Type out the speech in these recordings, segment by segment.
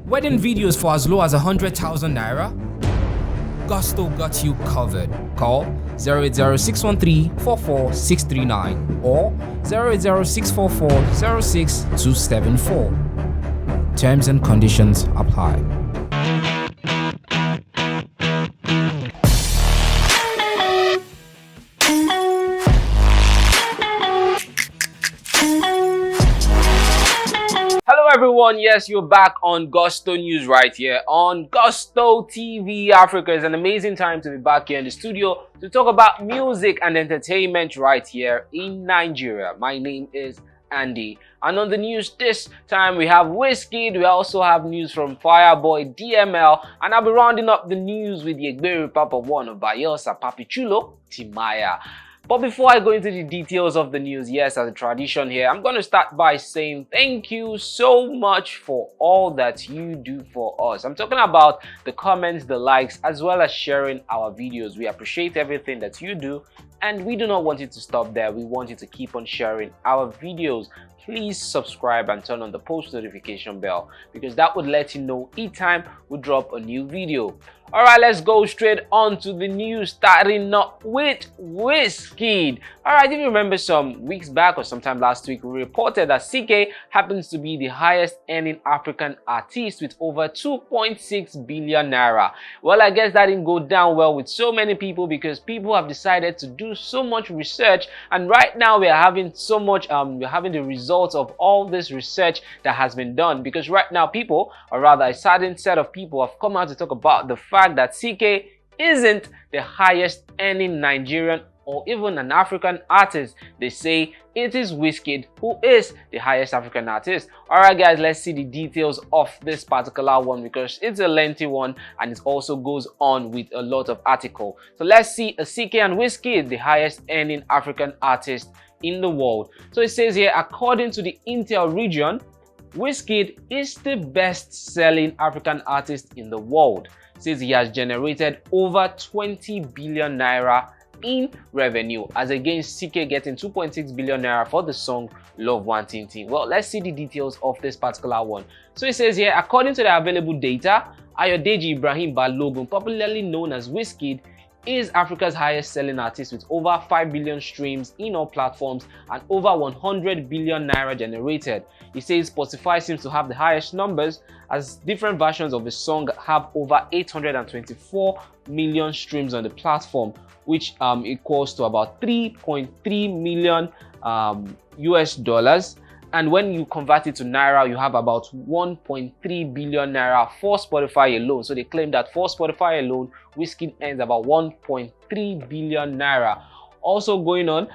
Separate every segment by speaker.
Speaker 1: Wedding videos for as low as 100,000 naira? Gusto got you covered. Call 080-613-44639 or 080-644-06274. Terms and conditions apply.
Speaker 2: Hello everyone, yes, you're back on Gusto News right here on Gusto TV Africa. It's an amazing time to be back here in the studio to talk about music and entertainment right here in Nigeria. My name is Andy, and on the news this time we have WIZKID. We also have news from Fireboy DML, and I'll be rounding up the news with the Egberi Papa one of Bayelsa Papichulo, Timaya. But before I go into the details of the news, yes, as a tradition here, I'm going to start by saying thank you so much for all that you do for us. I'm talking about the comments, the likes, as well as sharing our videos. We appreciate everything that you do, and we do not want it to stop there. We want you to keep on sharing our videos. Please subscribe and turn on the post notification bell, because that would let you know each time we drop a new video. Alright, let's go straight on to the news, starting up with WIZKID. Alright, if you remember some weeks back or sometime last week, we reported that CK happens to be the highest earning African artist with over 2.6 billion naira. Well, I guess that didn't go down well with so many people, because people have decided to do so much research, and right now we are having so much we're having the results of all this research that has been done, because right now people, or rather a certain set of people, have come out to talk about the fact that CK isn't the highest earning Nigerian or even an African artist. They say it is WIZKID who is the highest African artist. Alright guys, let's see the details of this particular one, because it's a lengthy one and it also goes on with a lot of article. So let's see a CK and WIZKID, the highest earning African artist in the world. So it says here, according to the Intel region, WIZKID is the best-selling African artist in the world, since he has generated over 20 billion naira in revenue, as against CK getting 2.6 billion naira for the song Love One Tintin. Well, let's see the details of this particular one. So it says here, according to the available data, Ayodeji Ibrahim Balogun, popularly known as WIZKID, is Africa's highest selling artist with over 5 billion streams in all platforms and over 100 billion naira generated. He says Spotify seems to have the highest numbers, as different versions of the song have over 824 million streams on the platform, which equals to about 3.3 million US dollars. And when you convert it to naira, you have about 1.3 billion naira for Spotify alone. So they claim that for Spotify alone, WIZKID earns about 1.3 billion naira. Also going on,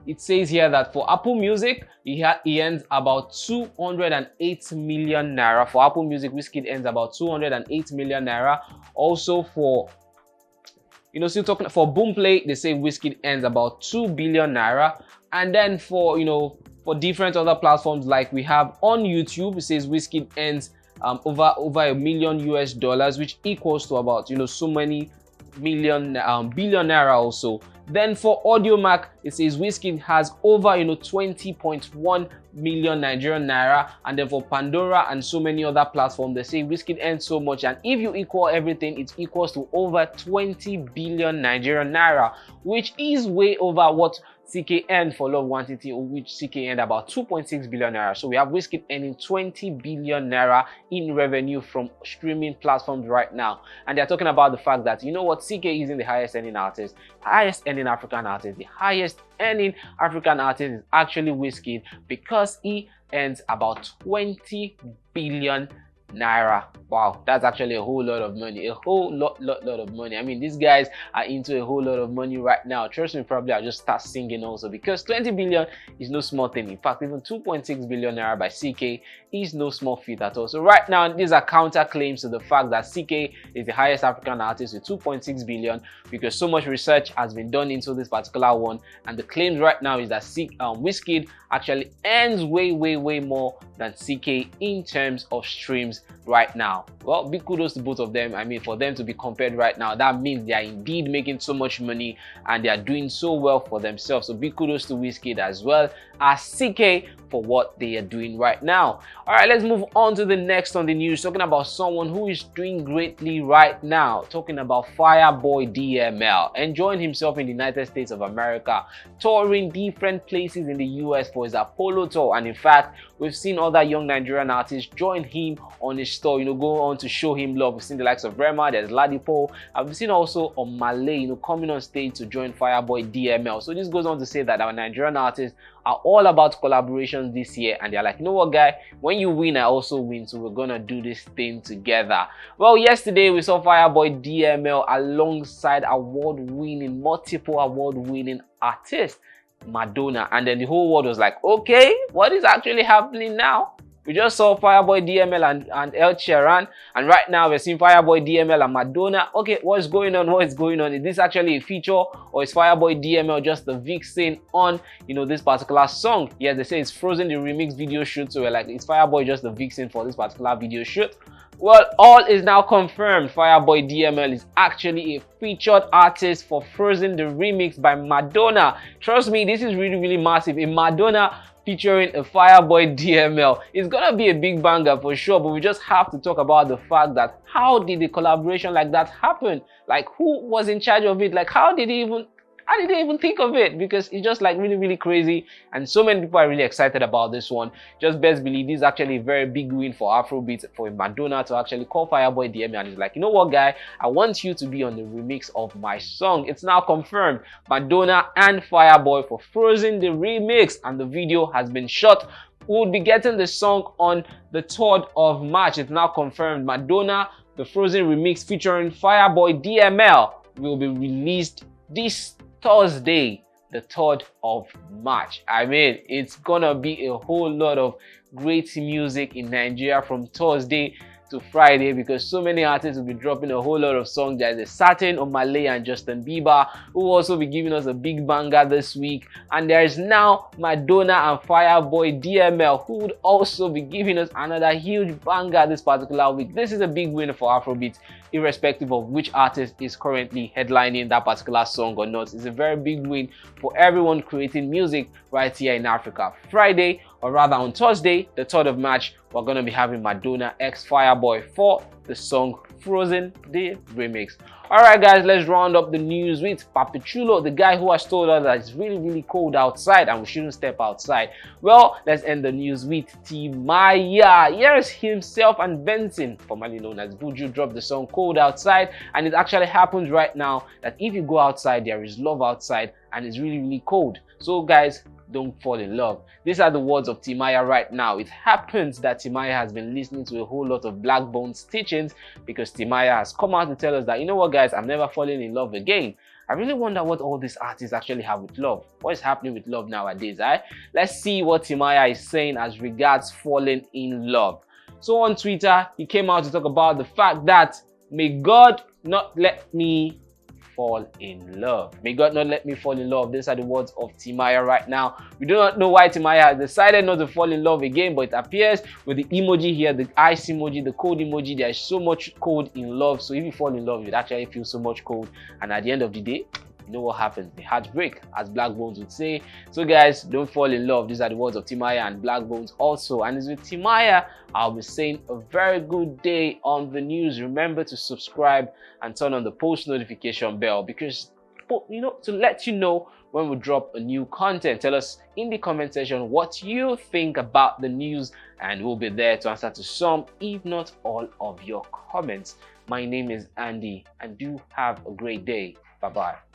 Speaker 2: it says here that for Apple Music, he earns about 208 million naira. For Apple Music, WIZKID earns about 208 million naira. Also for, still talking for Boomplay, they say WIZKID earns about 2 billion naira. And then for, for different other platforms, like we have on YouTube, it says WIZKID earns over $1 million US dollars, which equals to about so many billion naira also. Then for AudioMac, it says WIZKID has over 20.1 million Nigerian naira. And then for Pandora and so many other platforms, they say WIZKID earns so much, and if you equal everything, it equals to over 20 billion Nigerian naira, which is way over what CK earned for Love One Tintin, which CK earned about 2.6 billion naira. So we have WIZKID earning 20 billion naira in revenue from streaming platforms right now. And they're talking about the fact that, CK isn't the highest earning artist, highest earning African artist. The highest earning African artist is actually WIZKID, because he earns about 20 billion naira. Wow, that's actually a whole lot of money, a whole lot of money. I mean, these guys are into a whole lot of money right now. Trust me, probably I'll just start singing also, because 20 billion is no small thing. In fact, even 2.6 billion naira by CK is no small feat at all. So right now, these are counter claims to the fact that CK is the highest African artist with 2.6 billion, because so much research has been done into this particular one, and the claims right now is that WIZKID actually earns way more than CK in terms of streams right now. Well, big kudos to both of them. I mean, for them to be compared right now, that means they are indeed making so much money and they are doing so well for themselves. So big kudos to WIZKID as well as CK for what they are doing right now. All right, let's move on to the next on the news, talking about someone who is doing greatly right now, talking about Fireboy DML, enjoying himself in the United States of America, touring different places in the US for his Apollo tour. And in fact, we've seen other young Nigerian artists join him on his tour, go on to show him love. We've seen the likes of Rema, there's Ladipo. I've seen also Omale, coming on stage to join Fireboy DML. So this goes on to say that our Nigerian artists are all about collaborations this year, and they're like, you know what, guy, when you win, I also win, so we're gonna do this thing together. Well, yesterday we saw Fireboy DML alongside multiple award-winning artist Madonna, and then the whole world was like, okay, what is actually happening now? We just saw Fireboy DML and El Sheeran, and right now we're seeing Fireboy DML and Madonna. Okay, what's going on? What is going on? Is this actually a feature, or is Fireboy DML just the vixen on, this particular song? Yes, they say it's Frozen, the remix video shoot, so we're like, is Fireboy just the vixen for this particular video shoot? Well, all is now confirmed. Fireboy DML is actually a featured artist for Frozen, the remix by Madonna. Trust me, this is really, really massive. A Madonna featuring a Fireboy DML. It's gonna be a big banger for sure, but we just have to talk about the fact that how did the collaboration like that happen? Like, who was in charge of it? Like, how did they even think of it? Because it's just like really, really crazy, and so many people are really excited about this one. Just best believe this is actually a very big win for Afrobeat, for Madonna to actually call Fireboy DML, and he's like, you know what, guy, I want you to be on the remix of my song. It's now confirmed, Madonna and Fireboy for Frozen, the remix, and the video has been shot. We'll be getting the song on the 3rd of March. It's now confirmed. Madonna, the Frozen remix featuring Fireboy DML will be released this Thursday, the 3rd of March. I mean, it's gonna be a whole lot of great music in Nigeria from Thursday to Friday, because so many artists will be dropping a whole lot of songs. There's a certain Omale and Justin Bieber who will also be giving us a big banger this week, and there is now Madonna and Fireboy DML who would also be giving us another huge banger this particular week. This is a big win for Afrobeat, irrespective of which artist is currently headlining that particular song or not. It's a very big win for everyone creating music right here in Africa. Friday, or rather on Thursday, the 3rd of March, we're going to be having Madonna x Fireboy for the song Frozen, the remix. Alright guys, let's round up the news with Papichulo, the guy who has told us that it's really, really cold outside and we shouldn't step outside. Well, let's end the news with Timaya. Yes, himself and Benson, formerly known as Buju, dropped the song Cold Outside, and it actually happens right now that if you go outside, there is love outside and it's really, really cold. So guys, don't fall in love. These are the words of Timaya right now. It happens that Timaya has been listening to a whole lot of Black Bones teachings, because Timaya has come out to tell us that, you know what guys, I'm never falling in love again. I really wonder what all these artists actually have with love. What is happening with love nowadays, eh? Let's see what Timaya is saying as regards falling in love. So on Twitter, he came out to talk about the fact that may God not let me fall in love. May God not let me fall in love. These are the words of Timaya right now. We do not know why Timaya has decided not to fall in love again, but it appears with the emoji here, the ice emoji, the cold emoji, there is so much cold in love. So if you fall in love, you'd actually feel so much cold, and at the end of the day, you know what happens? The heartbreak, as Black Bones would say. So guys, don't fall in love. These are the words of Timaya and Black Bones also. And it's with Timaya, I'll be saying a very good day on the news. Remember to subscribe and turn on the post notification bell, because to let you know when we drop a new content. Tell us in the comment section what you think about the news, and we'll be there to answer to some, if not all, of your comments. My name is Andy, and do have a great day. Bye bye.